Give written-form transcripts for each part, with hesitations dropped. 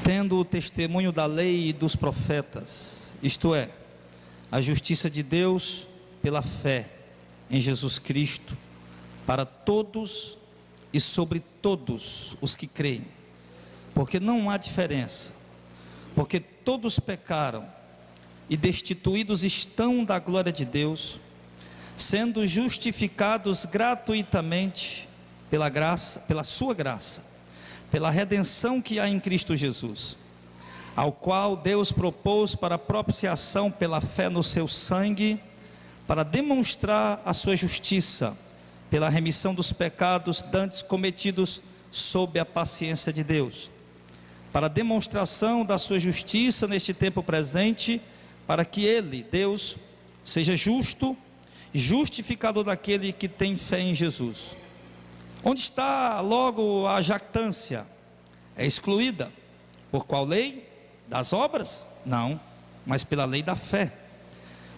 Tendo o testemunho da lei e dos profetas, isto é, a justiça de Deus pela fé em Jesus Cristo, para todos e sobre todos os que creem, porque não há diferença, porque todos pecaram e destituídos estão da glória de Deus, sendo justificados gratuitamente pela graça, pela sua graça, pela redenção que há em Cristo Jesus, ao qual Deus propôs para propiciação pela fé no seu sangue, para demonstrar a sua justiça, pela remissão dos pecados dantes cometidos sob a paciência de Deus, para demonstração da sua justiça neste tempo presente, para que Ele, Deus, seja justo, justificador daquele que tem fé em Jesus. Onde está logo a jactância? É excluída. Por qual lei? Das obras? Não, mas pela lei da fé.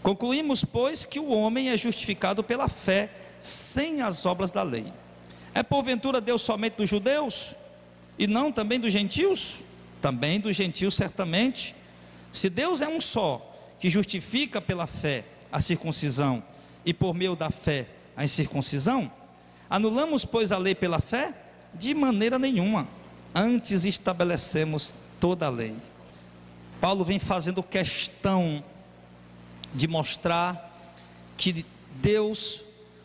Concluímos, pois, que o homem é justificado pela fé, sem as obras da lei. É porventura Deus somente dos judeus, e não também dos gentios? Também dos gentios certamente. Se Deus é um só, que justifica pela fé a circuncisão, e por meio da fé a incircuncisão, anulamos, pois, a lei pela fé? De maneira nenhuma, antes estabelecemos toda a lei. Paulo vem fazendo questão de mostrar que Deus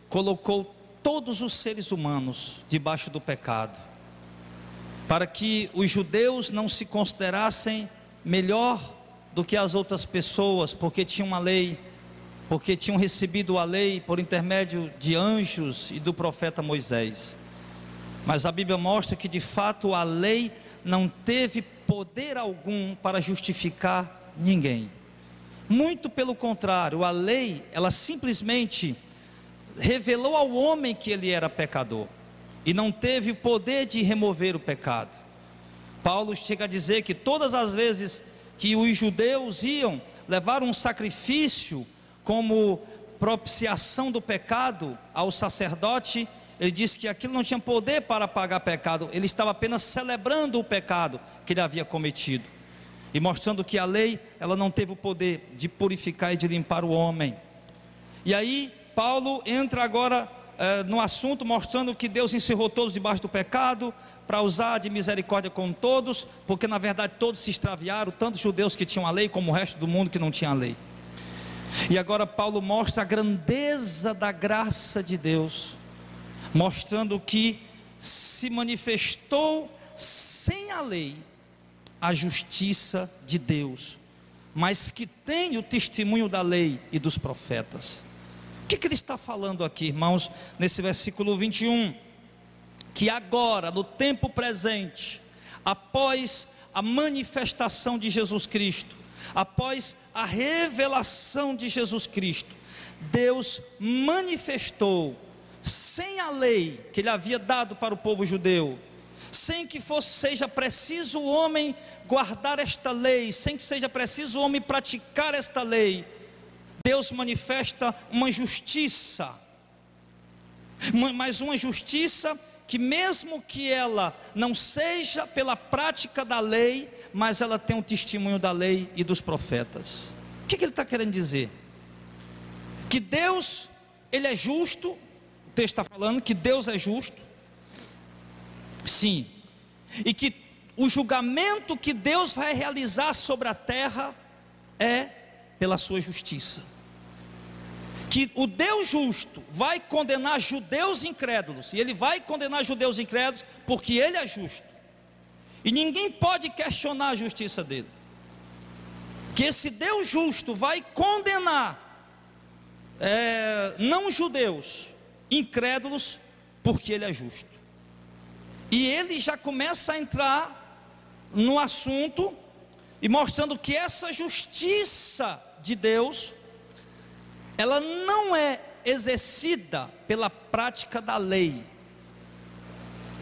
colocou todos os seres humanos debaixo do pecado, para que os judeus não se considerassem melhor do que as outras pessoas, porque tinham uma lei, porque tinham recebido a lei por intermédio de anjos e do profeta Moisés. Mas a Bíblia mostra que de fato a lei não teve poder algum para justificar ninguém. Muito pelo contrário, a lei, ela simplesmente revelou ao homem que ele era pecador, e não teve o poder de remover o pecado. Paulo chega a dizer que todas as vezes que os judeus iam levar um sacrifício como propiciação do pecado ao sacerdote, ele disse que aquilo não tinha poder para apagar pecado, ele estava apenas celebrando o pecado que ele havia cometido, e mostrando que a lei, ela não teve o poder de purificar e de limpar o homem. E aí Paulo entra agora no assunto, mostrando que Deus encerrou todos debaixo do pecado, para usar de misericórdia com todos, porque na verdade todos se extraviaram, tanto os judeus que tinham a lei, como o resto do mundo que não tinha a lei. E agora Paulo mostra a grandeza da graça de Deus, mostrando que se manifestou sem a lei a justiça de Deus, mas que tem o testemunho da lei e dos profetas. O que ele está falando aqui, irmãos, nesse versículo 21? Que agora, no tempo presente, após a manifestação de Jesus Cristo, após a revelação de Jesus Cristo, Deus manifestou, sem a lei que Ele havia dado para o povo judeu, sem que seja preciso o homem guardar esta lei, sem que seja preciso o homem praticar esta lei, Deus manifesta uma justiça, mas uma justiça que, mesmo que ela não seja pela prática da lei, mas ela tem o testemunho da lei e dos profetas. O que ele está querendo dizer? Que Deus, Ele é justo. O texto está falando que Deus é justo, sim, e que o julgamento que Deus vai realizar sobre a terra é pela sua justiça, que o Deus justo vai condenar judeus incrédulos, e Ele vai condenar judeus incrédulos porque Ele é justo, e ninguém pode questionar a justiça dele, que esse Deus justo vai condenar não judeus incrédulos, porque Ele é justo. E ele já começa a entrar no assunto, e mostrando que essa justiça de Deus, ela não é exercida pela prática da lei.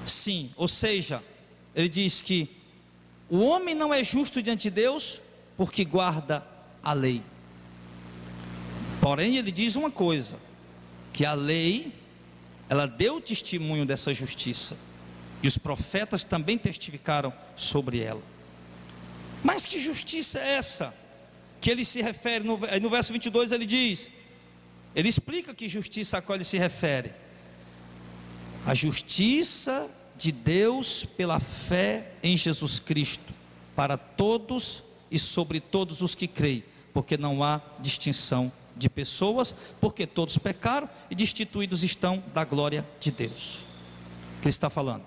Sim, ou seja, ele diz que o homem não é justo diante de Deus porque guarda a lei. Porém, ele diz uma coisa, que a lei, ela deu testemunho dessa justiça, e os profetas também testificaram sobre ela. Mas que justiça é essa que ele se refere? No verso 22 ele diz, ele explica que justiça a qual ele se refere: a justiça de Deus pela fé em Jesus Cristo, para todos e sobre todos os que creem, porque não há distinção de pessoas, porque todos pecaram e destituídos estão da glória de Deus. O que ele está falando?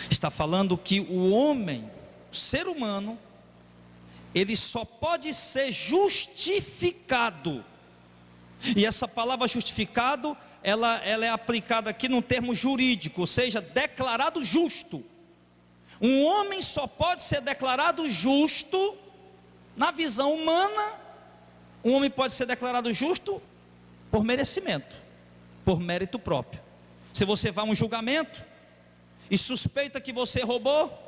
Está falando que o homem, o ser humano, ele só pode ser justificado, e essa palavra justificado, ela é aplicada aqui num termo jurídico, ou seja, declarado justo. Um homem só pode ser declarado justo, na visão humana, um homem pode ser declarado justo por merecimento, por mérito próprio. Se você vai a um julgamento e suspeita que você roubou,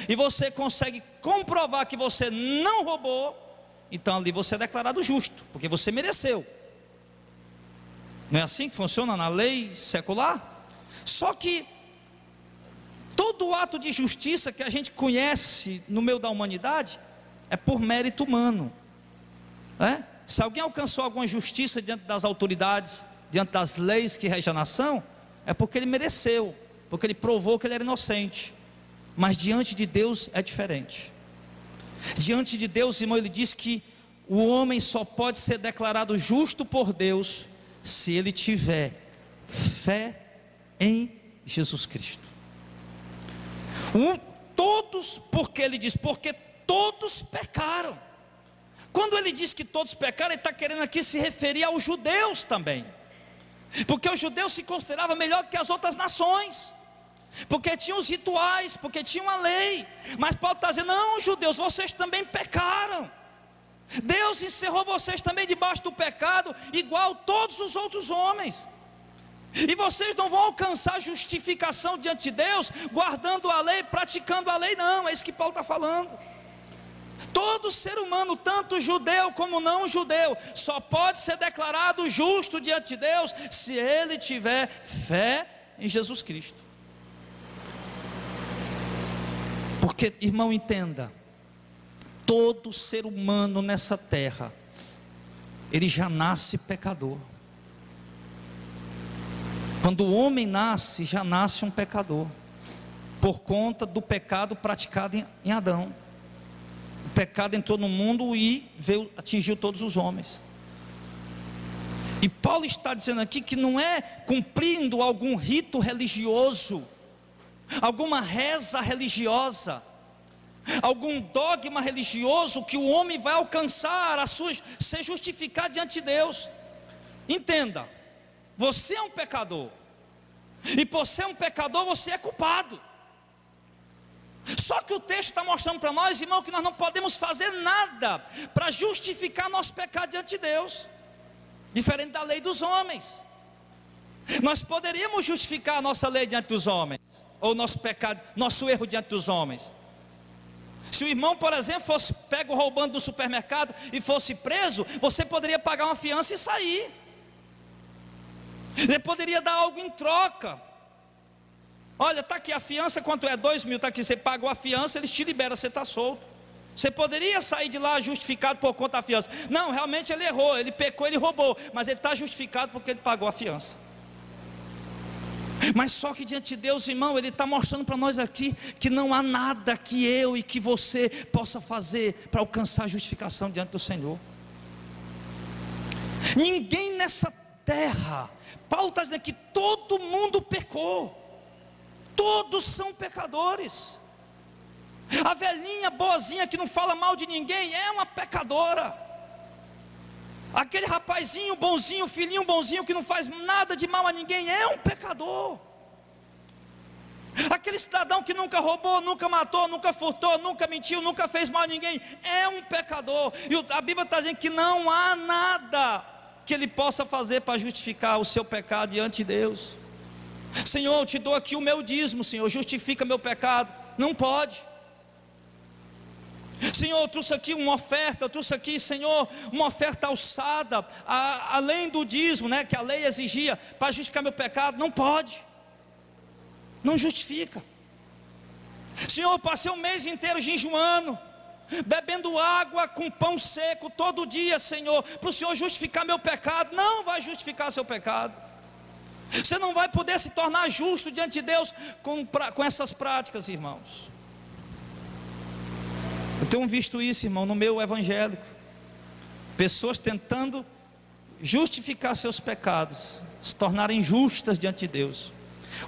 e você consegue comprovar que você não roubou, então ali você é declarado justo, porque você mereceu. Não é assim que funciona na lei secular? Só que todo ato de justiça que a gente conhece no meio da humanidade é por mérito humano, né? Se alguém alcançou alguma justiça diante das autoridades, diante das leis que regem a nação, é porque ele mereceu, porque ele provou que ele era inocente. Mas diante de Deus é diferente. Diante de Deus, irmão, ele diz que o homem só pode ser declarado justo por Deus se ele tiver fé em Jesus Cristo. Todos, porque ele diz, porque todos pecaram. Quando ele diz que todos pecaram, ele está querendo aqui se referir aos judeus também, porque os judeus se consideravam melhor do que as outras nações, porque tinham os rituais, porque tinham a lei. Mas Paulo está dizendo, não, judeus, vocês também pecaram. Deus encerrou vocês também debaixo do pecado, igual todos os outros homens. E vocês não vão alcançar justificação diante de Deus guardando a lei, praticando a lei, não. É isso que Paulo está falando. Todo ser humano, tanto judeu como não judeu, só pode ser declarado justo diante de Deus se ele tiver fé em Jesus Cristo. Porque, irmão, entenda, todo ser humano nessa terra, ele já nasce pecador. Quando o homem nasce, já nasce um pecador, por conta do pecado praticado em Adão. O pecado entrou no mundo e atingiu todos os homens. E Paulo está dizendo aqui que não é cumprindo algum rito religioso, alguma reza religiosa, algum dogma religioso, que o homem vai alcançar ser justificado diante de Deus. Entenda, você é um pecador, e por ser um pecador você é culpado. Só que o texto está mostrando para nós, irmão, que nós não podemos fazer nada para justificar nosso pecado diante de Deus, diferente da lei dos homens. Nós poderíamos justificar a nossa lei diante dos homens, ou nosso pecado, nosso erro diante dos homens. Se o irmão, por exemplo, fosse pego roubando do supermercado e fosse preso, você poderia pagar uma fiança e sair. Ele poderia dar algo em troca. Olha, está aqui a fiança, quanto é? 2.000, está aqui, você pagou a fiança, eles te liberam, você está solto. Você poderia sair de lá justificado por conta da fiança. Não, realmente ele errou, ele pecou, ele roubou, mas ele está justificado porque ele pagou a fiança. Mas só que diante de Deus, irmão, ele está mostrando para nós aqui que não há nada que eu e que você possa fazer para alcançar a justificação diante do Senhor. Ninguém nessa terra, Paulo está dizendo que todo mundo pecou, todos são pecadores. A velhinha boazinha que não fala mal de ninguém é uma pecadora. Aquele rapazinho bonzinho, filhinho bonzinho que não faz nada de mal a ninguém é um pecador. Aquele cidadão que nunca roubou, nunca matou, nunca furtou, nunca mentiu, nunca fez mal a ninguém é um pecador. E a Bíblia está dizendo que não há nada que ele possa fazer para justificar o seu pecado diante de Deus. Senhor, eu te dou aqui o meu dízimo, Senhor, justifica meu pecado. Não pode. Senhor, eu trouxe aqui uma oferta, eu trouxe aqui, Senhor, uma oferta alçada, além do dízimo, né, que a lei exigia, para justificar meu pecado. Não pode, não justifica. Senhor, eu passei um mês inteiro jejuando, bebendo água com pão seco todo dia, Senhor, para o Senhor justificar meu pecado. Não vai justificar seu pecado. Você não vai poder se tornar justo diante de Deus com essas práticas, irmãos. Eu tenho visto isso, irmão, no meu evangélico. Pessoas tentando justificar seus pecados, se tornarem justas diante de Deus,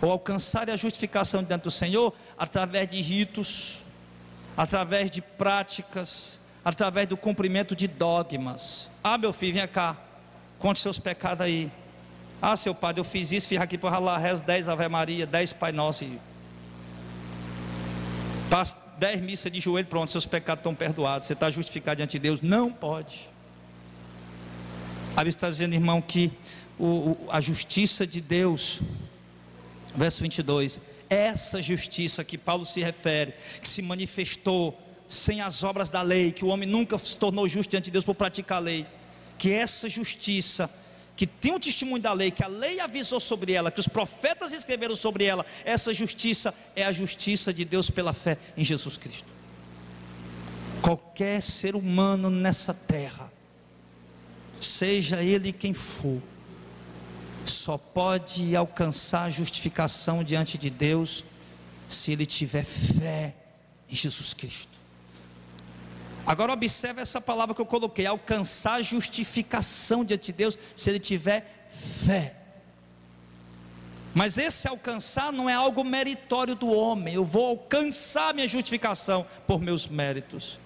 ou alcançarem a justificação diante do Senhor através de ritos, através de práticas, através do cumprimento de dogmas. Ah, meu filho, vem cá, conte seus pecados aí. Ah, seu padre, eu fiz isso, fiz aqui para lá, rezo 10 Ave Maria, 10 Pai Nosso, e passa 10 missas de joelho, pronto, seus pecados estão perdoados, você está justificado diante de Deus. Não pode. A Bíblia está dizendo, irmão, que a justiça de Deus, verso 22, essa justiça que Paulo se refere, que se manifestou sem as obras da lei, que o homem nunca se tornou justo diante de Deus por praticar a lei, que essa justiça, que tem um testemunho da lei, que a lei avisou sobre ela, que os profetas escreveram sobre ela, essa justiça é a justiça de Deus pela fé em Jesus Cristo. Qualquer ser humano nessa terra, seja ele quem for, só pode alcançar a justificação diante de Deus se ele tiver fé em Jesus Cristo. Agora observe essa palavra que eu coloquei: alcançar a justificação diante de Deus se ele tiver fé. Mas esse alcançar não é algo meritório do homem. Eu vou alcançar minha justificação por meus méritos.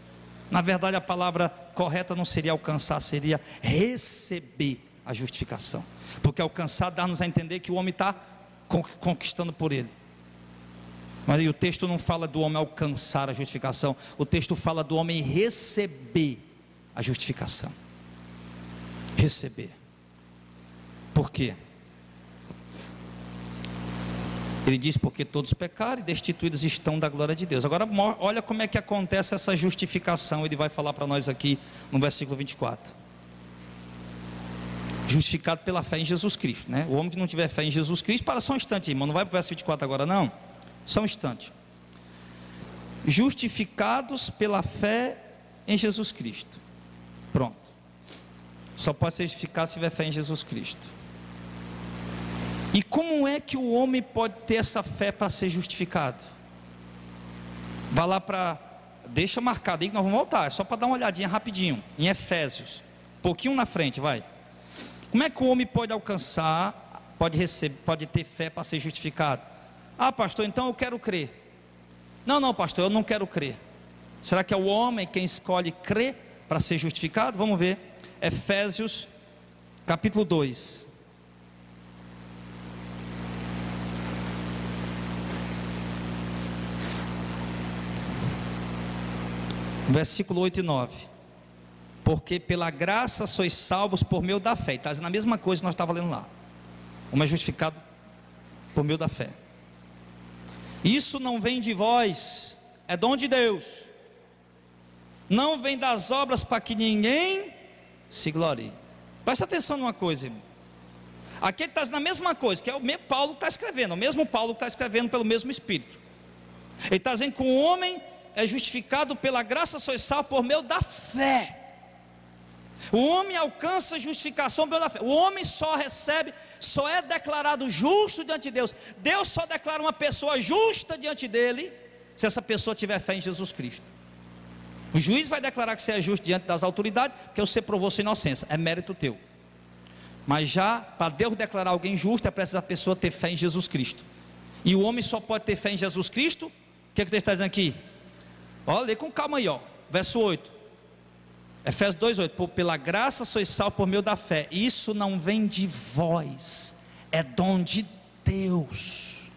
Na verdade, a palavra correta não seria alcançar, seria receber a justificação. Porque alcançar dá-nos a entender que o homem está conquistando por ele. Mas o texto não fala do homem alcançar a justificação, o texto fala do homem receber a justificação. Receber. Por quê? Ele diz: porque todos pecaram e destituídos estão da glória de Deus. Agora olha como é que acontece essa justificação. Ele vai falar para nós aqui no versículo 24. Justificado pela fé em Jesus Cristo, né? O homem que não tiver fé em Jesus Cristo, para só um instante, irmão, não vai para o verso 24 agora não, só um instante. Justificados pela fé em Jesus Cristo, pronto. Só pode ser justificado se tiver fé em Jesus Cristo. E como é que o homem pode ter essa fé para ser justificado? Vá lá para, deixa marcado aí que nós vamos voltar, é só para dar uma olhadinha rapidinho, em Efésios, um pouquinho na frente, vai. Como é que o homem pode alcançar, pode receber, pode ter fé para ser justificado? Ah, pastor, então eu quero crer. Não, pastor, eu não quero crer. Será que é o homem quem escolhe crer para ser justificado? Vamos ver, Efésios capítulo 2. Versículo 8 e 9. Porque pela graça sois salvos por meio da fé. Está dizendo a mesma coisa que nós estávamos lendo lá. Uma é justificado por meio da fé. Isso não vem de vós, é dom de Deus. Não vem das obras para que ninguém se glorie. Presta atenção numa coisa, irmão. Aqui ele está dizendo a mesma coisa, que é o mesmo Paulo que está escrevendo. O mesmo Paulo que está escrevendo pelo mesmo Espírito. Ele está dizendo que o homem é justificado pela graça, sois salvos por meio da fé. O homem alcança a justificação pela fé. O homem só recebe, só é declarado justo diante de Deus. Deus só declara uma pessoa justa diante dele se essa pessoa tiver fé em Jesus Cristo. O juiz vai declarar que você é justo diante das autoridades porque você provou sua inocência, é mérito teu. Mas já para Deus declarar alguém justo, é preciso a pessoa ter fé em Jesus Cristo. E o homem só pode ter fé em Jesus Cristo. O que é que Deus está dizendo aqui? Olha, lê com calma aí, ó. Verso 8. Efésios 2:8. Pela graça sois salvos por meio da fé. Isso não vem de vós, é dom de Deus.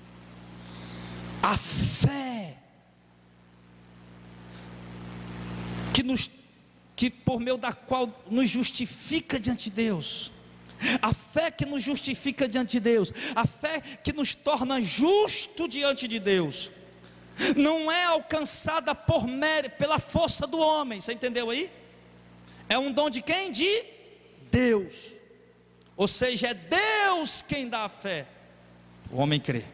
A fé que por meio da qual nos justifica diante de Deus. A fé que nos justifica diante de Deus. A fé que nos torna justo diante de Deus. Não é alcançada por mérito, pela força do homem. Você entendeu aí? É um dom de quem? De Deus. Ou seja, é Deus quem dá a fé. O homem crê.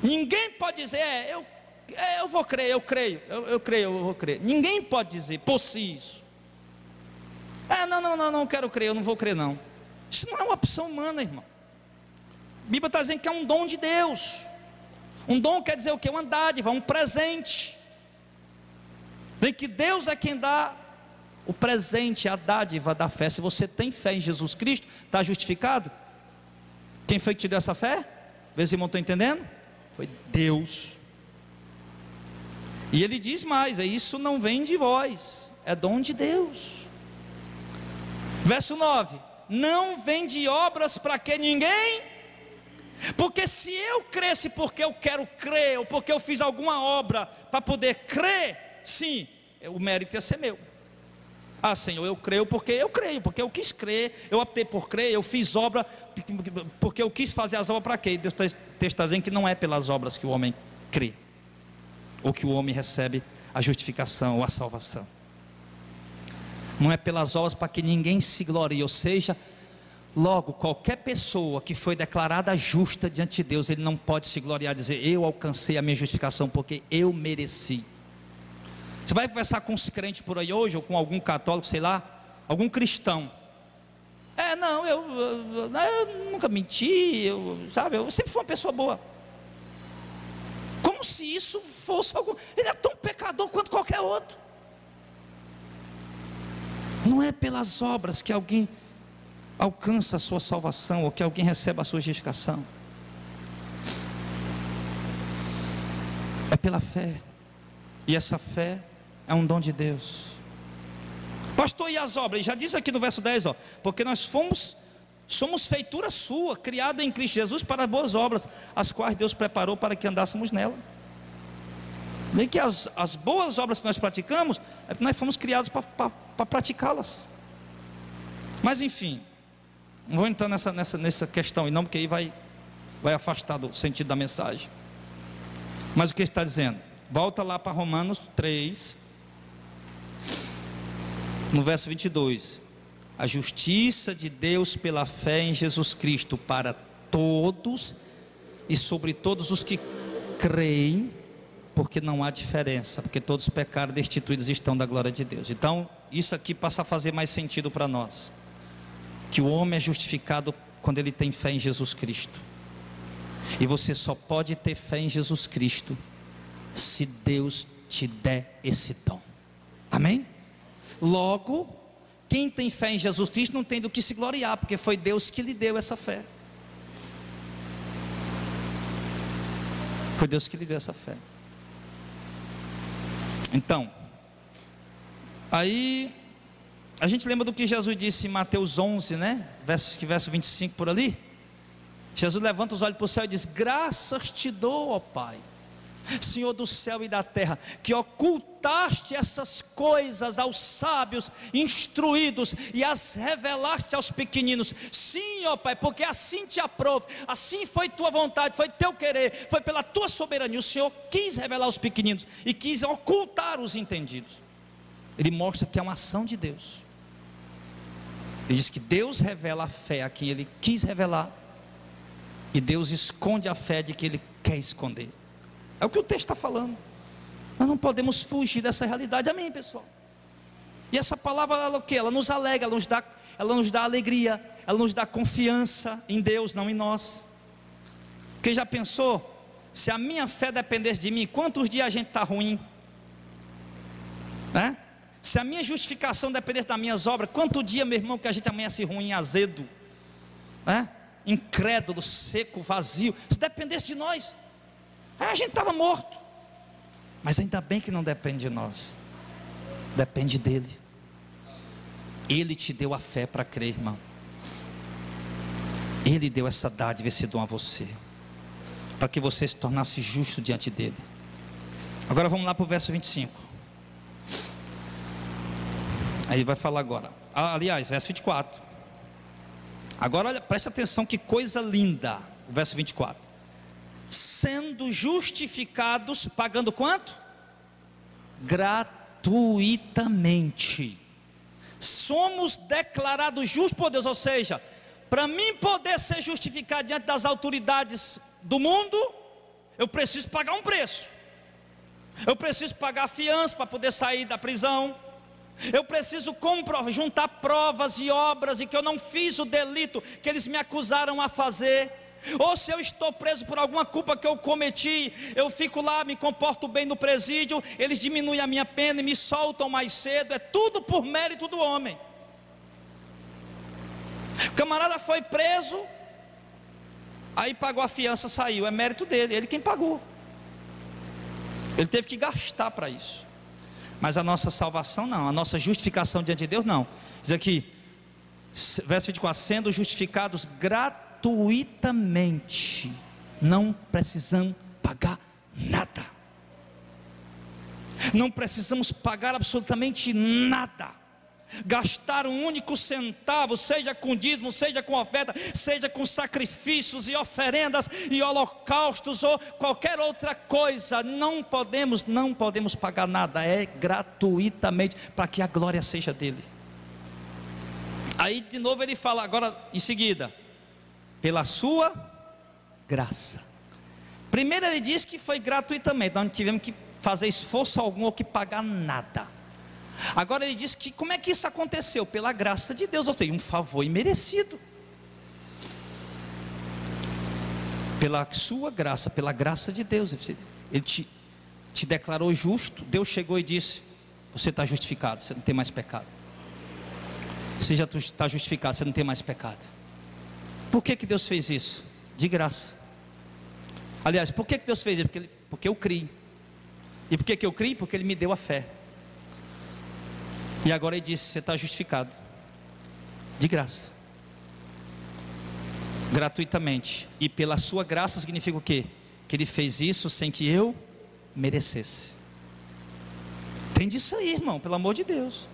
Ninguém pode dizer, Eu vou crer, eu creio, eu creio, eu vou crer. Ninguém pode dizer por si isso. Não quero crer, eu não vou crer não. Isso não é uma opção humana, irmão. A Bíblia está dizendo que é um dom de Deus. Um dom quer dizer o quê? Uma dádiva, um presente. Vem que Deus é quem dá o presente, a dádiva da fé. Se você tem fé em Jesus Cristo, está justificado. Quem foi que te deu essa fé? Vê se irmão estão entendendo? Foi Deus. E ele diz mais: isso não vem de vós, é dom de Deus. Verso 9: não vem de obras para que ninguém, porque se eu cresce porque eu quero crer, ou porque eu fiz alguma obra para poder crer, sim, o mérito ia ser meu. Senhor, eu creio, porque eu quis crer, eu optei por crer, eu fiz obra, porque eu quis fazer as obras para quê? Deus está dizendo que não é pelas obras que o homem crê, ou que o homem recebe a justificação ou a salvação. Não é pelas obras para que ninguém se glorie, ou seja, logo, qualquer pessoa que foi declarada justa diante de Deus, ele não pode se gloriar, dizer, eu alcancei a minha justificação, porque eu mereci. Você vai conversar com os crentes por aí hoje, ou com algum católico, sei lá, algum cristão. Eu nunca menti, eu sempre fui uma pessoa boa. Como se isso fosse algo, ele é tão pecador quanto qualquer outro. Não é pelas obras que alguém alcança a sua salvação, ou que alguém recebe a sua justificação. É pela fé. E essa fé é um dom de Deus. Pastor, e as obras? Ele já diz aqui no verso 10, porque nós somos feitura sua, criada em Cristo Jesus para as boas obras, as quais Deus preparou para que andássemos nela. Nem que as boas obras que nós praticamos, é porque nós fomos criados para praticá-las. Mas enfim, não vou entrar nessa questão, e não, porque aí vai afastar do sentido da mensagem. Mas o que ele está dizendo? Volta lá para Romanos 3, no verso 22. A justiça de Deus pela fé em Jesus Cristo para todos e sobre todos os que creem, porque não há diferença, porque todos pecaram, destituídos estão da glória de Deus. Então, isso aqui passa a fazer mais sentido para nós, que o homem é justificado quando ele tem fé em Jesus Cristo. E você só pode ter fé em Jesus Cristo se Deus te der esse dom. Amém? Logo, quem tem fé em Jesus Cristo não tem do que se gloriar, porque foi Deus que lhe deu essa fé. Foi Deus que lhe deu essa fé. Então, aí a gente lembra do que Jesus disse em Mateus 11, né? Verso 25 por ali. Jesus levanta os olhos para o céu e diz: graças te dou, ó Pai, Senhor do céu e da terra, que ocultaste essas coisas aos sábios instruídos e as revelaste aos pequeninos. Sim, ó Pai, porque assim te aprove, assim foi tua vontade, foi teu querer, foi pela tua soberania. O Senhor quis revelar aos pequeninos e quis ocultar os entendidos. Ele mostra que é uma ação de Deus. Ele diz que Deus revela a fé a quem Ele quis revelar, e Deus esconde a fé de que Ele quer esconder. É o que o texto está falando. Nós não podemos fugir dessa realidade. Amém, pessoal? E essa palavra, ela, o que? Ela nos alegra, ela nos dá alegria, ela nos dá confiança em Deus, não em nós. Quem já pensou? Se a minha fé dependesse de mim, quantos dias a gente está ruim? Né? Se a minha justificação dependesse das minhas obras, quanto dia, meu irmão, que a gente amanhece ruim, azedo, né? Incrédulo, seco, vazio. Se dependesse de nós, a gente estava morto. Mas ainda bem que não depende de nós, depende dele. Ele te deu a fé para crer, irmão. Ele deu essa dádiva, esse dom a você, para que você se tornasse justo diante dele. Agora vamos lá para o verso 25. Aí vai falar agora, aliás, verso 24. Agora olha, presta atenção, que coisa linda. O verso 24. Sendo justificados, pagando quanto? Gratuitamente. Somos declarados justos por Deus. Ou seja, para mim poder ser justificado diante das autoridades do mundo, eu preciso pagar um preço. Eu preciso pagar fiança para poder sair da prisão. Eu preciso juntar provas e obras e que eu não fiz o delito que eles me acusaram a fazer. Ou se eu estou preso por alguma culpa que eu cometi, eu fico lá, me comporto bem no presídio, eles diminuem a minha pena e me soltam mais cedo. É tudo por mérito do homem. O camarada foi preso, aí pagou a fiança, saiu, é mérito dele, ele quem pagou. Ele teve que gastar para isso. Mas a nossa salvação não, a nossa justificação diante de Deus não. Diz aqui, verso 24: sendo justificados gratuitamente, não precisamos pagar nada. Não precisamos pagar absolutamente nada. Gastar um único centavo, seja com dízimo, seja com oferta, seja com sacrifícios e oferendas e holocaustos ou qualquer outra coisa, não podemos pagar nada, é gratuitamente, para que a glória seja dele. Aí de novo ele fala agora em seguida, pela sua graça. Primeiro ele diz que foi gratuitamente, nós não tivemos que fazer esforço algum ou que pagar nada. Agora ele diz que como é que isso aconteceu? Pela graça de Deus, ou seja, um favor imerecido. Pela sua graça, pela graça de Deus. Ele te declarou justo. Deus chegou e disse: você está justificado, você não tem mais pecado. Você já está justificado, você não tem mais pecado. Por que Deus fez isso? De graça. Aliás, por que Deus fez isso? Porque eu criei. E por que eu criei? Porque Ele me deu a fé. E agora ele disse: você está justificado, de graça, gratuitamente. E pela sua graça significa o quê? Que ele fez isso sem que eu merecesse. Entende isso aí, irmão, pelo amor de Deus.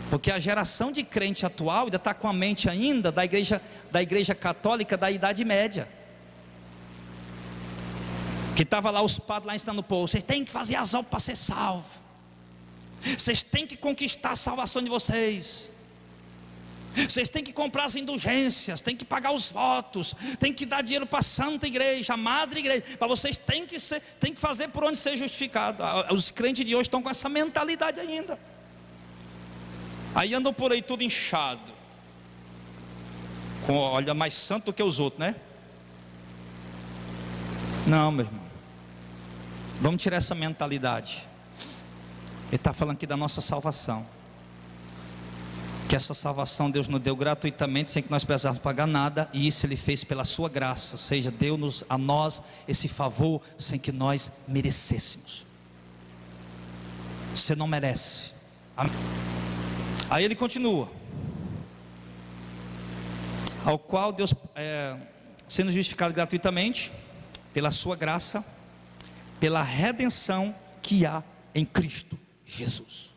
Porque a geração de crente atual ainda está com a mente ainda da igreja católica da Idade Média, que estava lá os padres lá ensinando o povo: vocês têm que fazer as obras para ser salvo, vocês têm que conquistar a salvação de vocês, vocês têm que comprar as indulgências, têm que pagar os votos, têm que dar dinheiro para a santa igreja, a madre igreja, para vocês têm que fazer por onde ser justificado. Os crentes de hoje estão com essa mentalidade ainda. Aí andam por aí tudo inchado, olha, mais santo do que os outros, né? Não, meu irmão, vamos tirar essa mentalidade. Ele está falando aqui da nossa salvação, que essa salvação Deus nos deu gratuitamente, sem que nós precisássemos pagar nada, e isso Ele fez pela sua graça, ou seja, deu-nos a nós esse favor sem que nós merecêssemos. Você não merece. Amém? Aí ele continua: ao qual Deus, sendo justificado gratuitamente, pela sua graça, pela redenção que há em Cristo Jesus.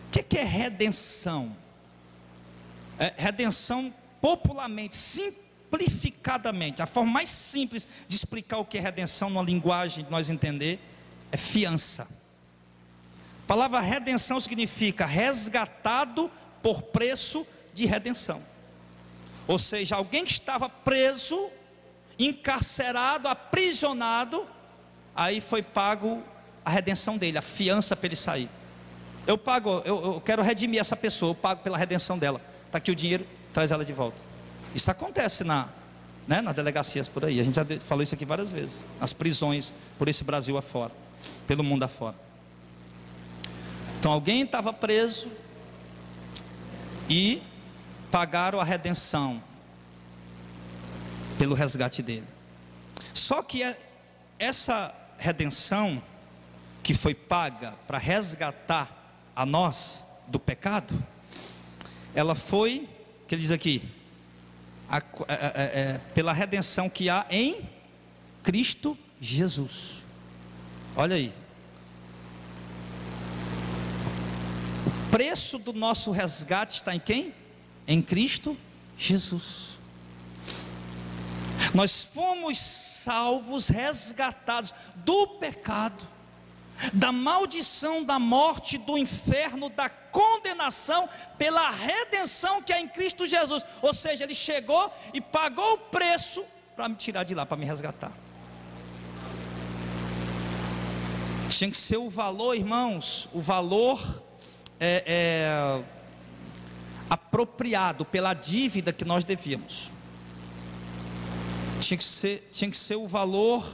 O que é redenção? Redenção, popularmente, simplificadamente, a forma mais simples de explicar o que é redenção numa linguagem que nós entender, é fiança. A palavra redenção significa resgatado por preço de redenção. Ou seja, alguém que estava preso, encarcerado, aprisionado, aí foi pago a redenção dele, a fiança para ele sair. Eu quero redimir essa pessoa, eu pago pela redenção dela. Está aqui o dinheiro, traz ela de volta. Isso acontece nas delegacias por aí. A gente já falou isso aqui várias vezes. Nas prisões por esse Brasil afora, pelo mundo afora. Então alguém estava preso e pagaram a redenção pelo resgate dele. Só que essa redenção que foi paga para resgatar a nós do pecado, ela foi, que ele diz aqui, pela redenção que há em Cristo Jesus. Olha aí, o preço do nosso resgate está em quem? Em Cristo Jesus. Nós fomos salvos, resgatados do pecado, da maldição, da morte, do inferno, da condenação, pela redenção que há em Cristo Jesus. Ou seja, Ele chegou e pagou o preço para me tirar de lá, para me resgatar. Tinha que ser o valor, irmãos, o valor apropriado pela dívida que nós devíamos. Tinha que ser o valor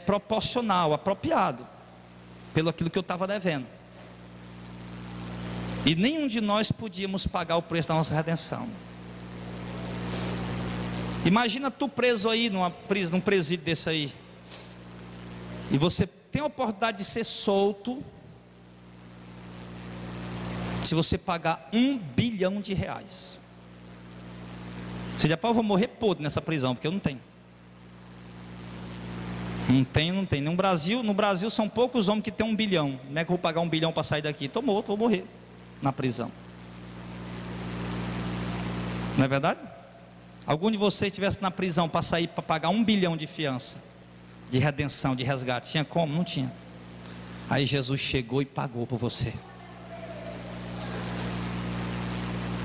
proporcional, apropriado pelo aquilo que eu estava devendo. E nenhum de nós podíamos pagar o preço da nossa redenção. Imagina tu preso aí num presídio desse aí, e você tem a oportunidade de ser solto se você pagar R$1 bilhão. Você já pode, eu vou morrer podre nessa prisão, porque eu não tenho. Não tem. No Brasil são poucos homens que têm 1 bilhão. Como é que eu vou pagar 1 bilhão para sair daqui? Estou morto, vou morrer na prisão. Não é verdade? Algum de vocês estivesse na prisão para sair, para pagar 1 bilhão de fiança, de redenção, de resgate, tinha como? Não tinha. Aí Jesus chegou e pagou por você.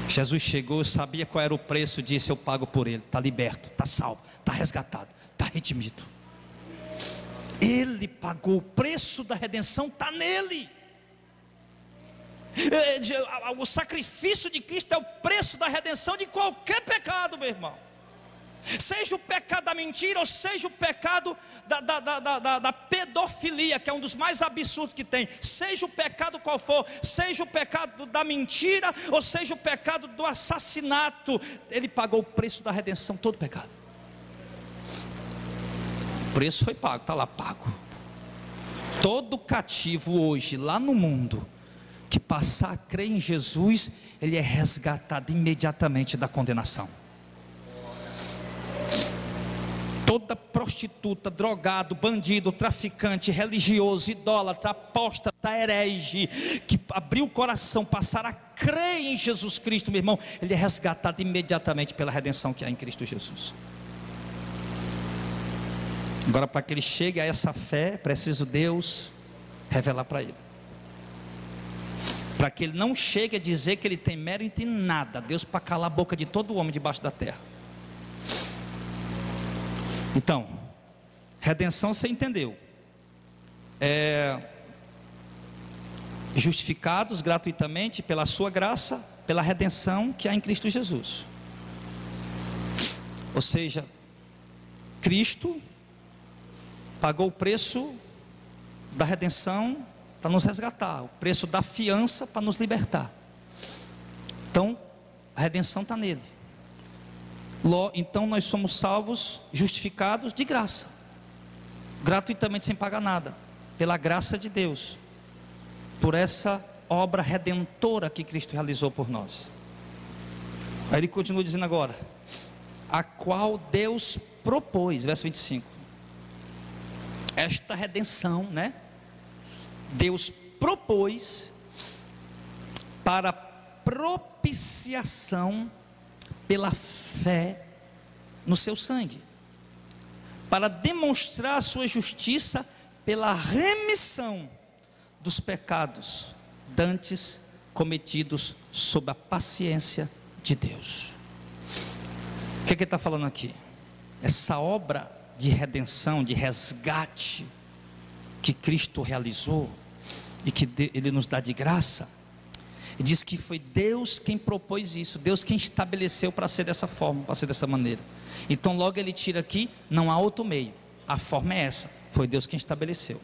Jesus chegou, eu sabia qual era o preço, disse: eu pago por ele. Está liberto, está salvo, está resgatado, está redimido. Ele pagou o preço da redenção, está nele. O sacrifício de Cristo é o preço da redenção de qualquer pecado, meu irmão. Seja o pecado da mentira, ou seja o pecado da pedofilia, que é um dos mais absurdos que tem. Seja o pecado qual for, seja o pecado da mentira, ou seja o pecado do assassinato, Ele pagou o preço da redenção, todo pecado. O preço foi pago, está lá pago. Todo cativo hoje, lá no mundo, que passar a crer em Jesus, ele é resgatado imediatamente da condenação. Toda prostituta, drogado, bandido, traficante, religioso, idólatra, apóstata, herege, que abriu o coração, passar a crer em Jesus Cristo, meu irmão, ele é resgatado imediatamente pela redenção que há em Cristo Jesus. Agora, para que ele chegue a essa fé, é preciso Deus revelar para ele. Para que ele não chegue a dizer que ele tem mérito em nada, Deus para calar a boca de todo homem debaixo da terra. Então, redenção você entendeu, justificados gratuitamente pela sua graça, pela redenção que há em Cristo Jesus. Ou seja, Cristo pagou o preço da redenção para nos resgatar, o preço da fiança para nos libertar. Então, a redenção está nele. Então nós somos salvos, justificados de graça, gratuitamente, sem pagar nada, pela graça de Deus, por essa obra redentora que Cristo realizou por nós. Aí ele continua dizendo agora: a qual Deus propôs, verso 25, esta redenção, né? Deus propôs para propiciação pela fé no seu sangue, para demonstrar a sua justiça pela remissão dos pecados dantes cometidos sob a paciência de Deus. O que ele está falando aqui? Essa obra de redenção, de resgate que Cristo realizou e que Ele nos dá de graça, e diz que foi Deus quem propôs isso, Deus quem estabeleceu para ser dessa forma, para ser dessa maneira. Então logo ele tira aqui, não há outro meio, a forma é essa, foi Deus quem estabeleceu,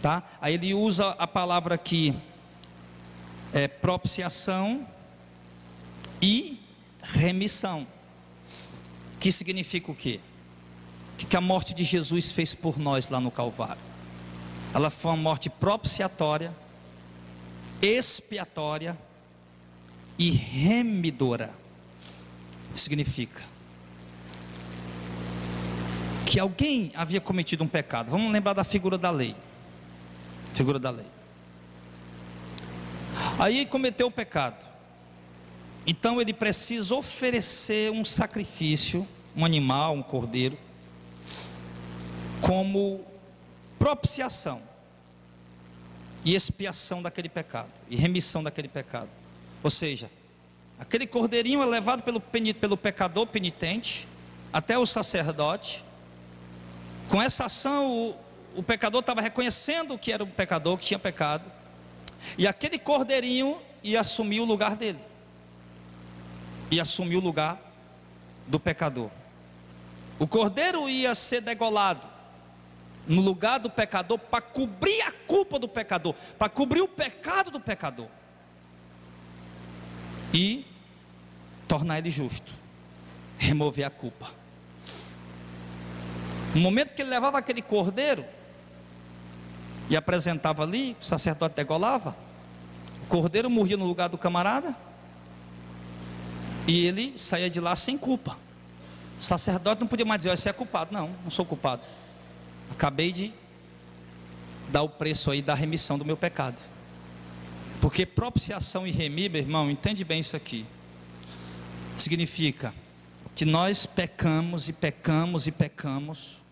tá? Aí ele usa a palavra aqui, propiciação e remissão, que significa o quê? Que a morte de Jesus fez por nós lá no Calvário. Ela foi uma morte propiciatória, expiatória e remidora. Significa que alguém havia cometido um pecado. Vamos lembrar da figura da lei. Figura da lei. Aí cometeu o pecado. Então ele precisa oferecer um sacrifício, um animal, um cordeiro, como propiciação e expiação daquele pecado, e remissão daquele pecado. Ou seja, aquele cordeirinho é levado pelo pecador penitente até o sacerdote. Com essa ação o pecador estava reconhecendo que era um pecador, que tinha pecado, e aquele cordeirinho ia assumir o lugar dele, ia assumir o lugar do pecador. O cordeiro ia ser degolado no lugar do pecador, para cobrir a culpa do pecador, para cobrir o pecado do pecador, e tornar ele justo, remover a culpa. No momento que ele levava aquele cordeiro e apresentava ali, o sacerdote degolava, o cordeiro morria no lugar do camarada, e ele saía de lá sem culpa. O sacerdote não podia mais dizer: você é culpado. Não, não sou culpado, acabei de dar o preço aí da remissão do meu pecado. Porque propiciação e remir, meu irmão, entende bem isso aqui, significa que nós pecamos e pecamos e pecamos,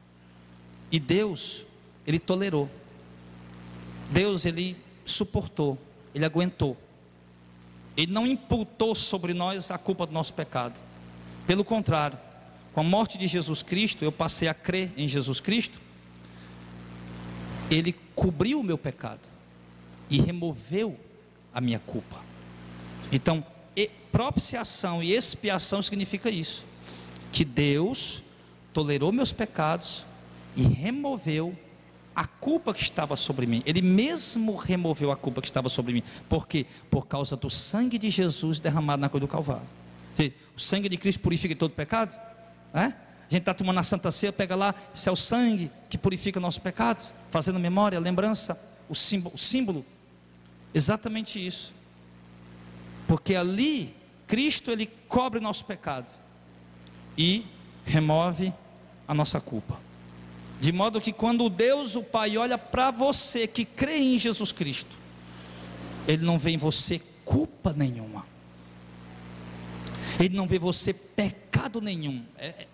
e Deus, Ele tolerou. Deus, Ele suportou, Ele aguentou. Ele não imputou sobre nós a culpa do nosso pecado. Pelo contrário, com a morte de Jesus Cristo, eu passei a crer em Jesus Cristo. Ele cobriu o meu pecado e removeu a minha culpa. Então, propiciação e expiação significa isso, que Deus tolerou meus pecados e removeu a culpa que estava sobre mim. Ele mesmo removeu a culpa que estava sobre mim. Por quê? Por causa do sangue de Jesus derramado na cruz do Calvário. O sangue de Cristo purifica todo pecado, né? A gente está tomando a Santa Ceia, pega lá, esse é o sangue que purifica nossos pecados, fazendo memória, lembrança, o símbolo, exatamente isso. Porque ali Cristo, Ele cobre nosso pecado e remove a nossa culpa, de modo que quando Deus o Pai olha para você que crê em Jesus Cristo, Ele não vê em você culpa nenhuma, Ele não vê em você pecado nenhum.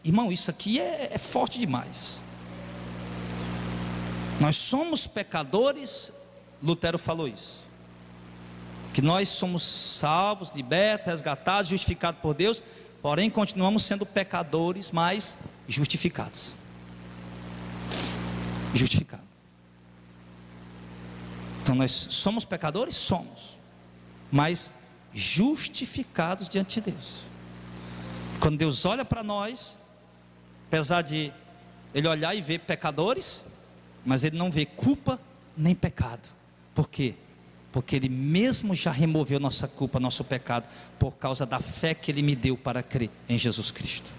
Irmão, isso aqui é forte demais. Nós somos pecadores, Lutero falou isso, que nós somos salvos, libertos, resgatados, justificados por Deus, porém continuamos sendo pecadores, mas justificados. Justificados. Então nós somos pecadores? Somos, mas justificados diante de Deus. Quando Deus olha para nós, apesar de Ele olhar e ver pecadores, mas Ele não vê culpa nem pecado. Por quê? Porque Ele mesmo já removeu nossa culpa, nosso pecado, por causa da fé que Ele me deu para crer em Jesus Cristo.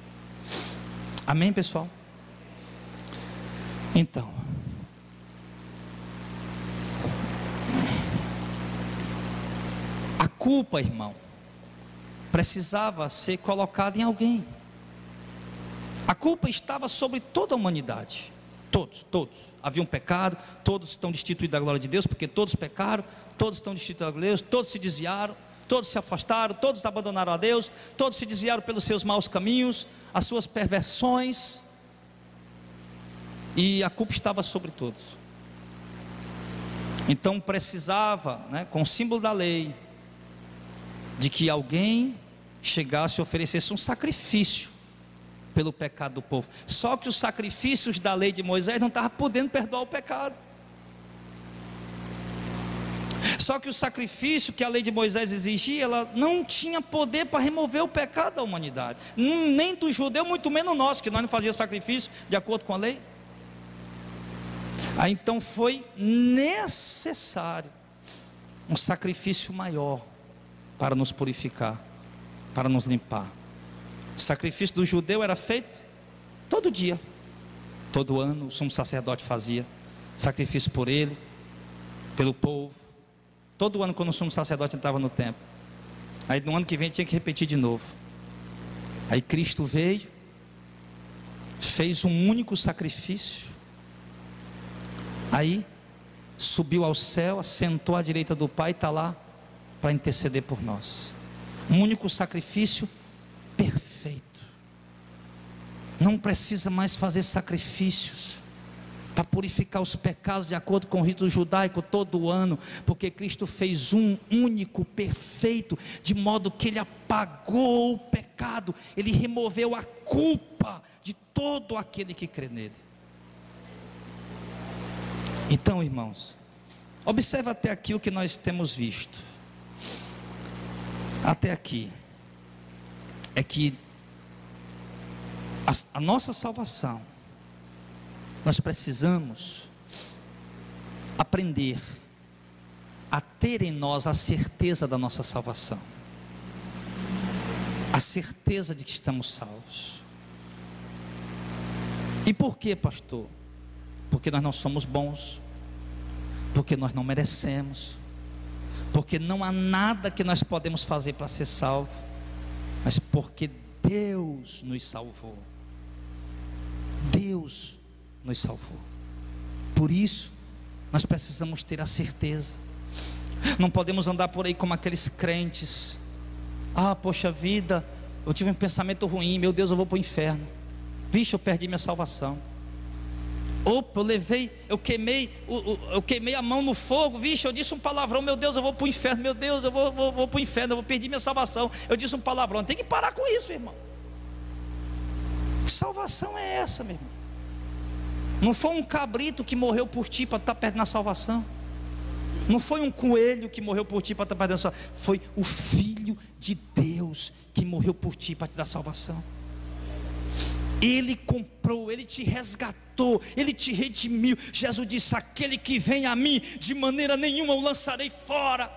Amém, pessoal? Então, a culpa, irmão, precisava ser colocada em alguém. A culpa estava sobre toda a humanidade. Todos, havia um pecado, todos estão destituídos da glória de Deus, porque todos pecaram, todos estão destituídos da glória de Deus, todos se desviaram, todos se afastaram, todos abandonaram a Deus, todos se desviaram pelos seus maus caminhos, as suas perversões, e a culpa estava sobre todos. Então precisava, com o símbolo da lei, de que alguém chegasse e oferecesse um sacrifício pelo pecado do povo. Só que os sacrifícios da lei de Moisés não estavam podendo perdoar o pecado. Só que o sacrifício que a lei de Moisés exigia, ela não tinha poder para remover o pecado da humanidade, nem do judeu, muito menos nós, que nós não fazíamos sacrifício de acordo com a lei. Aí então foi necessário um sacrifício maior para nos purificar, para nos limpar. O sacrifício do judeu era feito todo dia, todo ano. O sumo sacerdote fazia sacrifício por ele, pelo povo. Todo ano, quando o sumo sacerdote entrava no templo, aí no ano que vem tinha que repetir de novo. Aí Cristo veio, fez um único sacrifício, aí subiu ao céu, assentou à direita do Pai, e está lá para interceder por nós. Um único sacrifício perfeito. Não precisa mais fazer sacrifícios para purificar os pecados de acordo com o rito judaico todo ano, porque Cristo fez um único perfeito, de modo que Ele apagou o pecado, Ele removeu a culpa de todo aquele que crê nele. Então, irmãos, observa até aqui o que nós temos visto. Até aqui é que a nossa salvação, nós precisamos aprender a ter em nós a certeza da nossa salvação, a certeza de que estamos salvos. E por quê, pastor? Porque nós não somos bons, porque nós não merecemos, porque não há nada que nós podemos fazer para ser salvo, mas porque Deus nos salvou. Deus nos salvou. Por isso nós precisamos ter a certeza. Não podemos andar por aí como aqueles crentes: ah, poxa vida, eu tive um pensamento ruim, meu Deus, eu vou para o inferno. Vixe, eu perdi minha salvação. Opa, eu queimei a mão no fogo. Vixe, eu disse um palavrão, meu Deus, eu vou para o inferno. Meu Deus, eu vou para o inferno, eu vou perder minha salvação. Eu disse um palavrão. Tem que parar com isso, irmão. Que salvação é essa, meu irmão? Não foi um cabrito que morreu por ti para estar perdendo a salvação. Não foi um coelho que morreu por ti para estar perdendo a salvação. Foi o Filho de Deus que morreu por ti para te dar salvação. Ele comprou, Ele te resgatou, Ele te redimiu. Jesus disse: aquele que vem a mim, de maneira nenhuma eu lançarei fora.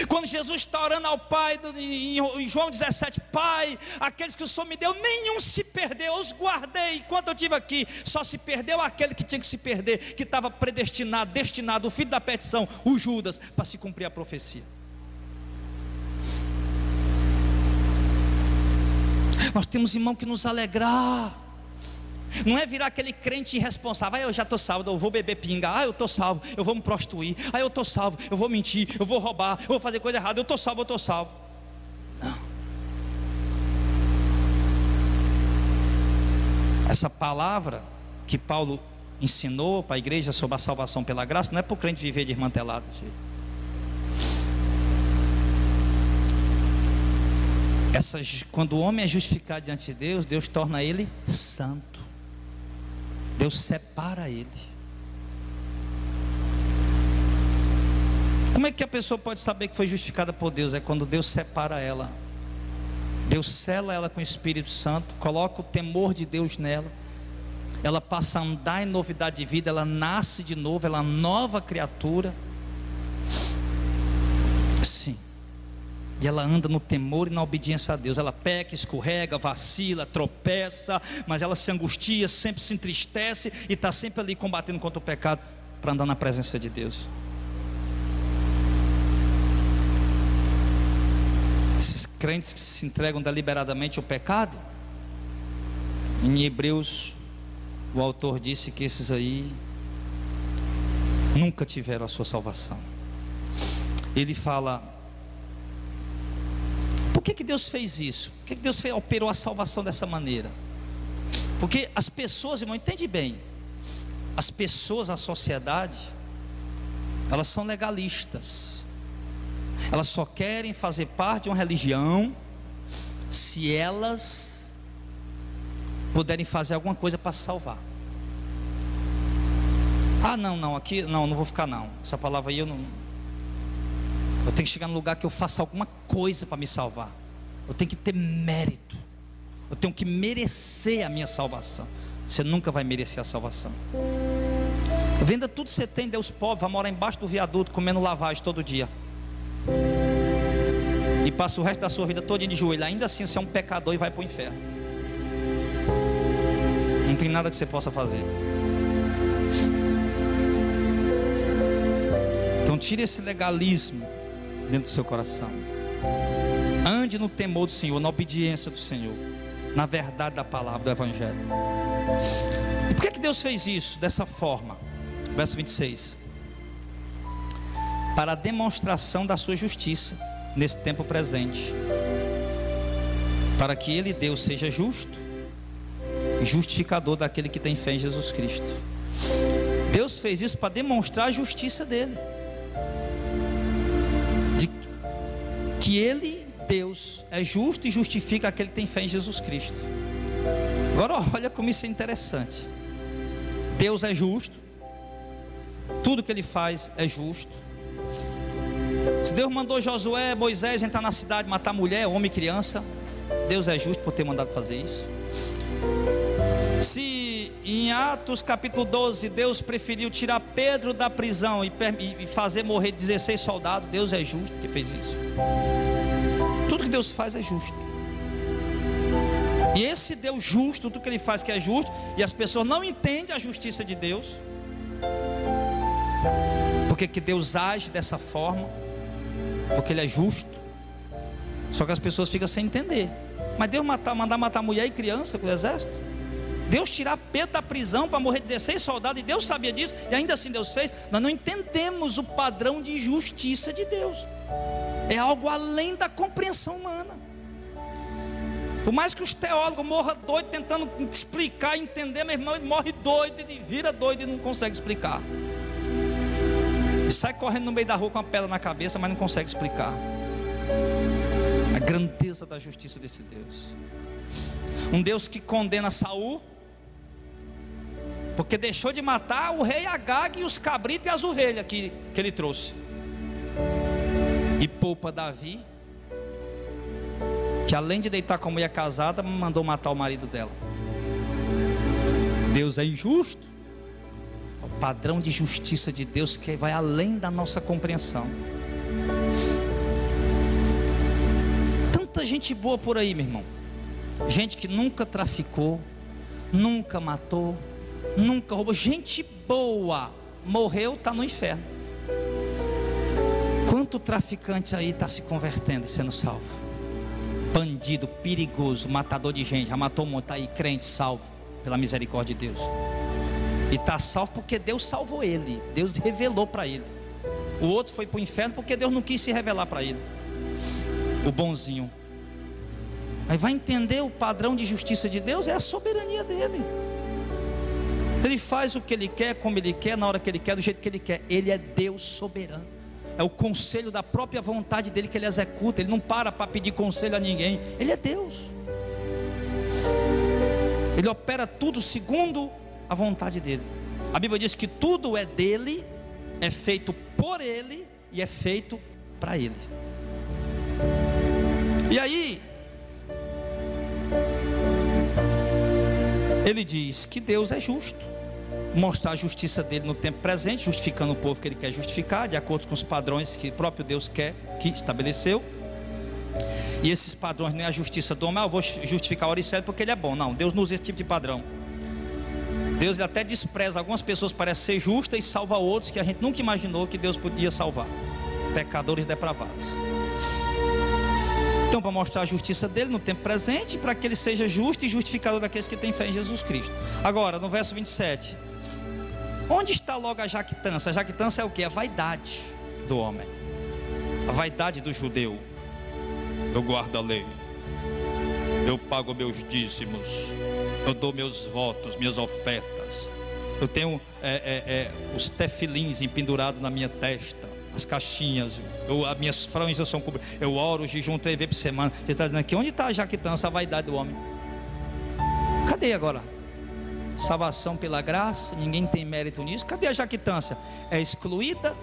Quando Jesus está orando ao Pai, em João 17, Pai, aqueles que o Senhor me deu, nenhum se perdeu, eu os guardei enquanto eu estive aqui. Só se perdeu aquele que tinha que se perder, que estava predestinado, destinado, o filho da perdição, o Judas, para se cumprir a profecia. Nós temos, irmão, que nos alegrar. Não é virar aquele crente irresponsável: ah, eu já estou salvo, eu vou beber pinga. Ah, eu estou salvo, eu vou me prostituir. Ah, eu estou salvo, eu vou mentir, eu vou roubar, eu vou fazer coisa errada. Eu estou salvo, eu estou salvo. Não. Essa palavra que Paulo ensinou para a igreja sobre a salvação pela graça, não é para o crente viver desmantelado. Quando o homem é justificado diante de Deus, Deus torna ele santo. Deus separa ele. Como é que a pessoa pode saber que foi justificada por Deus? É quando Deus separa ela. Deus sela ela com o Espírito Santo, coloca o temor de Deus nela. Ela passa a andar em novidade de vida, ela nasce de novo, ela é uma nova criatura. Sim. E ela anda no temor e na obediência a Deus. Ela peca, escorrega, vacila, tropeça, mas ela se angustia, sempre se entristece e está sempre ali combatendo contra o pecado, para andar na presença de Deus. Esses crentes que se entregam deliberadamente ao pecado, em Hebreus, o autor disse que esses aí nunca tiveram a sua salvação. Ele fala: por que Deus fez isso? Por que Deus operou a salvação dessa maneira? Porque as pessoas, irmão, entende bem, as pessoas, a sociedade, elas são legalistas. Elas só querem fazer parte de uma religião se elas puderem fazer alguma coisa para se salvar. Ah, não, aqui não vou ficar não. Essa palavra aí eu não. Eu tenho que chegar no lugar que eu faça alguma coisa para me salvar. Eu tenho que ter mérito. Eu tenho que merecer a minha salvação. Você nunca vai merecer a salvação. Venda tudo que você tem, Deus pobre, vai morar embaixo do viaduto, comendo lavagem todo dia. E passa o resto da sua vida toda de joelho. Ainda assim você é um pecador e vai para o inferno. Não tem nada que você possa fazer. Então tire esse legalismo dentro do seu coração. Ande no temor do Senhor, na obediência do Senhor, na verdade da palavra do Evangelho. E por que Deus fez isso dessa forma? Verso 26: para a demonstração da sua justiça nesse tempo presente, para que Ele, Deus, seja justo e justificador daquele que tem fé em Jesus Cristo. Deus fez isso para demonstrar a justiça dele, que Ele, Deus, é justo e justifica aquele que tem fé em Jesus Cristo. Agora olha como isso é interessante. Deus é justo, tudo que ele faz é justo. Se Deus mandou Josué, Moisés entrar na cidade, matar mulher, homem e criança, Deus é justo por ter mandado fazer isso. Se em Atos capítulo 12 Deus preferiu tirar Pedro da prisão e fazer morrer 16 soldados, Deus é justo que fez isso. Tudo que Deus faz é justo. E esse Deus justo, tudo que Ele faz que é justo, e as pessoas não entendem a justiça de Deus, porque que Deus age dessa forma, porque Ele é justo. Só que as pessoas ficam sem entender. Mas Deus mandar matar mulher e criança com o exército, Deus tirar Pedro da prisão para morrer 16 soldados, e Deus sabia disso, e ainda assim Deus fez. Nós não entendemos o padrão de justiça de Deus. É algo além da compreensão humana. Por mais que os teólogos morram doidos tentando explicar, entender, meu irmão, ele morre doido, ele vira doido e não consegue explicar. Ele sai correndo no meio da rua com uma pedra na cabeça, mas não consegue explicar a grandeza da justiça desse Deus. Um Deus que condena Saul, porque deixou de matar o rei Agag e os cabritos e as ovelhas que ele trouxe, e poupa Davi, que além de deitar com a mulher casada, mandou matar o marido dela. Deus é injusto. O padrão de justiça de Deus que vai além da nossa compreensão. Tanta gente boa por aí, meu irmão. Gente que nunca traficou, nunca matou, nunca roubou. Gente boa, morreu, está no inferno. Quanto traficante aí está se convertendo e sendo salvo? Bandido, perigoso, matador de gente, já matou um monte, está aí crente, salvo pela misericórdia de Deus. E está salvo porque Deus salvou ele, Deus revelou para ele. O outro foi para o inferno porque Deus não quis se revelar para ele, o bonzinho. Aí vai entender o padrão de justiça de Deus, é a soberania dele. Ele faz o que ele quer, como ele quer, na hora que ele quer, do jeito que ele quer. Ele é Deus soberano. É o conselho da própria vontade dele que ele executa. Ele não para pedir conselho a ninguém. Ele é Deus. Ele opera tudo segundo a vontade dele. A Bíblia diz que tudo é dele, é feito por ele e é feito para ele. E aí ele diz que Deus é justo, mostrar a justiça dele no tempo presente, justificando o povo que ele quer justificar, de acordo com os padrões que o próprio Deus quer, que estabeleceu. E esses padrões não é a justiça do homem. Eu vou justificar o Auricélio porque ele é bom. Não, Deus não usa esse tipo de padrão. Deus até despreza algumas pessoas, parece ser justa, e salva outros que a gente nunca imaginou que Deus podia salvar, pecadores depravados. Então, para mostrar a justiça dele no tempo presente, para que ele seja justo e justificador daqueles que têm fé em Jesus Cristo. Agora, no verso 27, onde está logo a jactância? A jactância é o que? A vaidade do homem, a vaidade do judeu. Eu guardo a lei, eu pago meus dízimos, eu dou meus votos, minhas ofertas, eu tenho os tefilins pendurados na minha testa, as caixinhas, as minhas franjas são cobertas, eu oro, jejum 3 vezes por semana. Ele está dizendo aqui, onde está a jactância, a vaidade do homem? Cadê agora? Salvação pela graça, ninguém tem mérito nisso. Cadê a jactância? É excluída?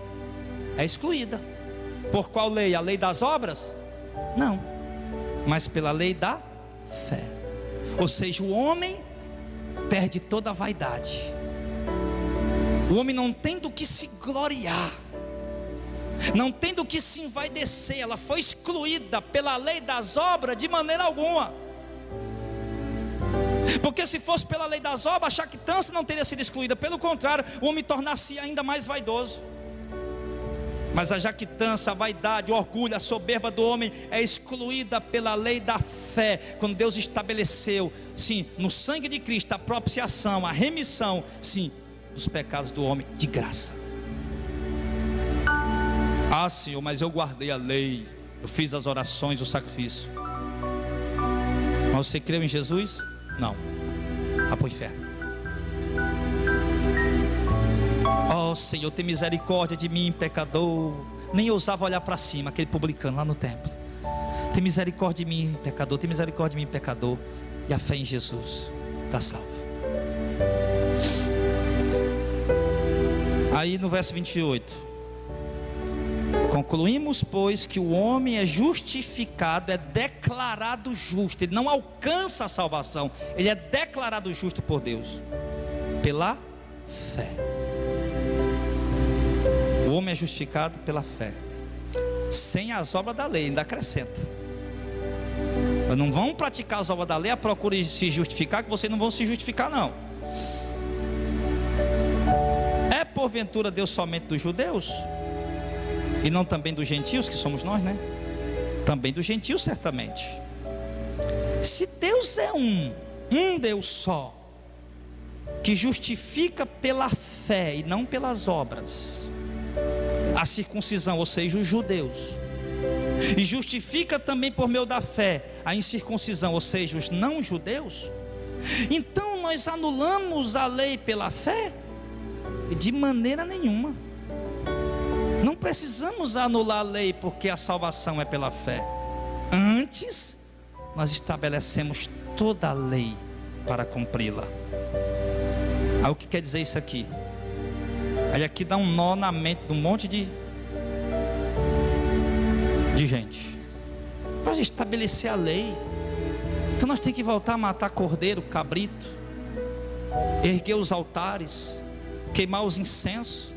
É excluída. Por qual lei? A lei das obras? Não, mas pela lei da fé. Ou seja, o homem perde toda a vaidade. O homem não tem do que se gloriar, não tem do que se envaidecer. Ela foi excluída pela lei das obras de maneira alguma. Porque se fosse pela lei das obras, a jactância não teria sido excluída. Pelo contrário, o homem tornar-se ainda mais vaidoso. Mas a jactância, a vaidade, o orgulho, a soberba do homem é excluída pela lei da fé. Quando Deus estabeleceu, sim, no sangue de Cristo, a propiciação, a remissão, sim, dos pecados do homem de graça. Ah, Senhor, mas eu guardei a lei, eu fiz as orações, o sacrifício. Mas você creu em Jesus? Não. Vá para o inferno. Oh Senhor, tem misericórdia de mim, pecador. Nem ousava olhar para cima, aquele publicano lá no templo. Tem misericórdia de mim, pecador. Tem misericórdia de mim, pecador. E a fé em Jesus está salvo. Aí no verso 28, concluímos, pois, que o homem é justificado, é declarado justo. Ele não alcança a salvação, ele é declarado justo por Deus pela fé. O homem é justificado pela fé, sem as obras da lei. Ainda acrescenta: não vão praticar as obras da lei à procura de se justificar, que vocês não vão se justificar, não. É porventura Deus somente dos judeus? E não também dos gentios, que somos nós, né? Também dos gentios, certamente. Se Deus é um Deus só, que justifica pela fé e não pelas obras, a circuncisão, ou seja, os judeus, e justifica também por meio da fé a incircuncisão, ou seja, os não judeus, então nós anulamos a lei pela fé? De maneira nenhuma. Não precisamos anular a lei porque a salvação é pela fé. Antes, nós estabelecemos toda a lei para cumpri-la. Aí o que quer dizer isso aqui? Aí aqui dá um nó na mente de um monte de gente. Para estabelecer a lei, então nós temos que voltar a matar cordeiro, cabrito, erguer os altares, queimar os incensos.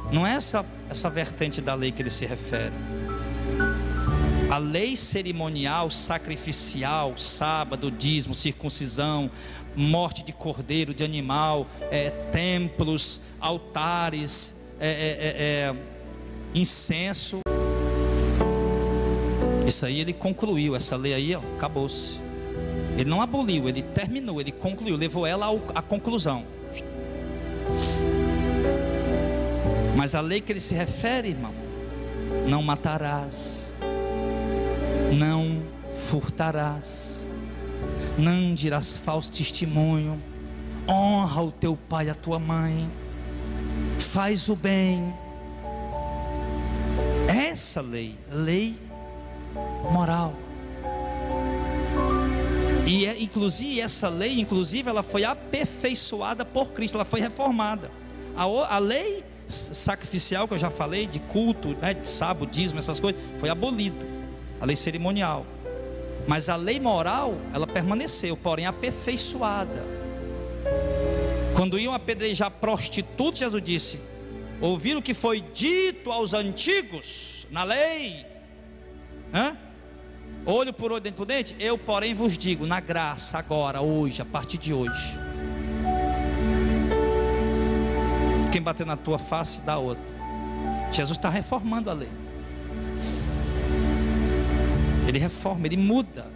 Não é essa vertente da lei que ele se refere. A lei cerimonial, sacrificial, sábado, dízimo, circuncisão, morte de cordeiro, de animal, templos, altares, incenso. Isso aí ele concluiu. Essa lei aí, acabou-se. Ele não aboliu, ele terminou, ele concluiu, levou ela à conclusão. Mas a lei que ele se refere, irmão: não matarás, não furtarás, não dirás falso testemunho, honra o teu pai e a tua mãe, faz o bem. Essa lei moral. E essa lei, ela foi aperfeiçoada por Cristo, ela foi reformada. A lei sacrificial que eu já falei, de culto, né, de sábado, dízimo, essas coisas, foi abolido, a lei cerimonial. Mas a lei moral, ela permaneceu, porém aperfeiçoada. Quando iam apedrejar prostitutas, Jesus disse: ouviram o que foi dito aos antigos na lei? Olho por olho, dente por dente. Eu, porém, vos digo, na graça, agora, hoje, a partir de hoje. Quem bater na tua face, dá outra. Jesus está reformando a lei. Ele reforma, ele muda.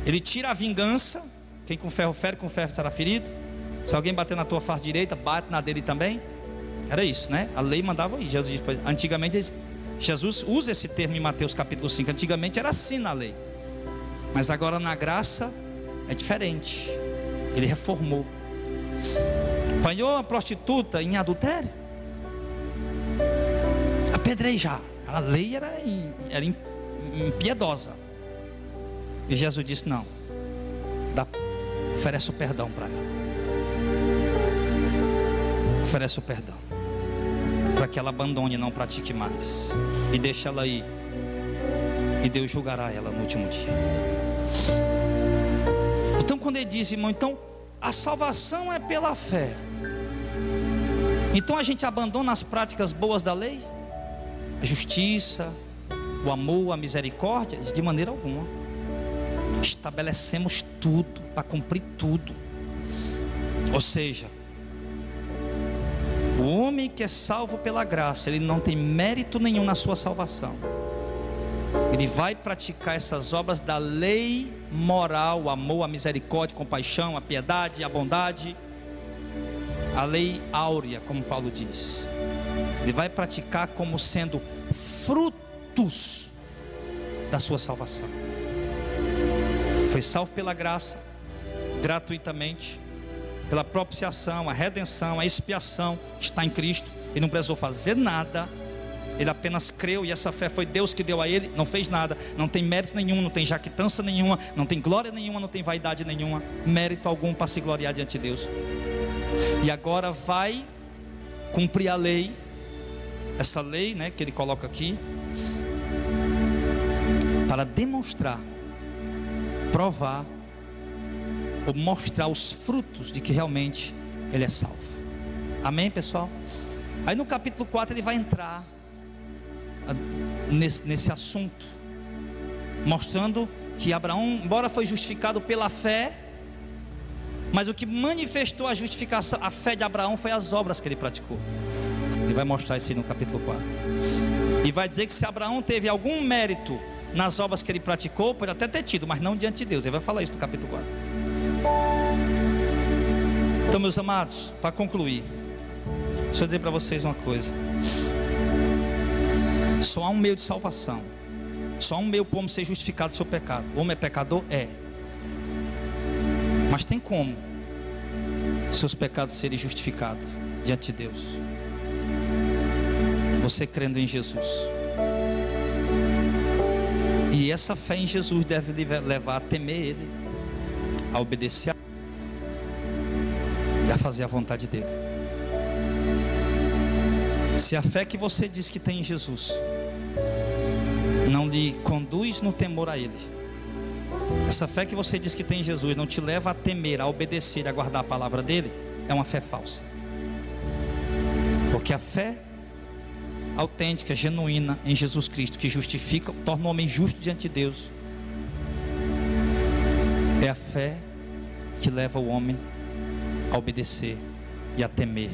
Ele tira a vingança. Quem com ferro fere, com ferro será ferido. Se alguém bater na tua face direita, bate na dele também. Era isso, né? A lei mandava isso. Jesus disse, antigamente, Jesus usa esse termo em Mateus capítulo 5. Antigamente era assim na lei, mas agora na graça é diferente. Ele reformou. Apanhou a prostituta em adultério, apedrejar. A lei era impiedosa. E Jesus disse: não, oferece o perdão para ela. Oferece o perdão, para que ela abandone e não pratique mais, e deixe ela ir, e Deus julgará ela no último dia. Então quando ele diz, irmão, então a salvação é pela fé, então a gente abandona as práticas boas da lei, a justiça, o amor, a misericórdia? De maneira alguma. Estabelecemos tudo para cumprir tudo. Ou seja, o homem que é salvo pela graça, ele não tem mérito nenhum na sua salvação. Ele vai praticar essas obras da lei moral, o amor, a misericórdia, a compaixão, a piedade, a bondade, a lei áurea, como Paulo diz. Ele vai praticar como sendo frutos da sua salvação. Foi salvo pela graça, gratuitamente, pela propiciação, a redenção, a expiação está em Cristo. Ele não precisou fazer nada, ele apenas creu, e essa fé foi Deus que deu a ele. Não fez nada, não tem mérito nenhum, não tem jactância nenhuma, não tem glória nenhuma, não tem vaidade nenhuma, mérito algum para se gloriar diante de Deus. E agora vai cumprir a lei, essa lei, né, que ele coloca aqui, para demonstrar, provar ou mostrar os frutos de que realmente ele é salvo. Amém, pessoal? Aí no capítulo 4 ele vai entrar nesse assunto, mostrando que Abraão, embora foi justificado pela fé, mas o que manifestou a justificação, a fé de Abraão, foi as obras que ele praticou. Ele vai mostrar isso aí no capítulo 4. E vai dizer que se Abraão teve algum mérito nas obras que ele praticou, pode até ter tido, mas não diante de Deus. Ele vai falar isso no capítulo 4. Então, meus amados, para concluir, deixa eu dizer para vocês uma coisa. Só há um meio de salvação. Só há um meio para o homem ser justificado do seu pecado. O homem é pecador? É. Mas tem como seus pecados serem justificados diante de Deus? Você crendo em Jesus. E essa fé em Jesus deve levar a temer Ele, a obedecer e a fazer a vontade dEle. Se a fé que você diz que tem em Jesus não lhe conduz no temor a Ele, essa fé que você diz que tem em Jesus não te leva a temer, a obedecer, a guardar a palavra dEle, é uma fé falsa. Porque a fé autêntica, genuína em Jesus Cristo, que justifica, torna o homem justo diante de Deus, é a fé que leva o homem a obedecer e a temer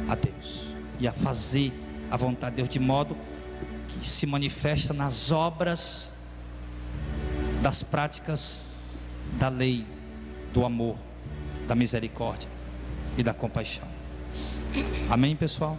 a Deus e a fazer a vontade de Deus, de modo que se manifesta nas obras das práticas da lei, do amor, da misericórdia e da compaixão. Amém, pessoal?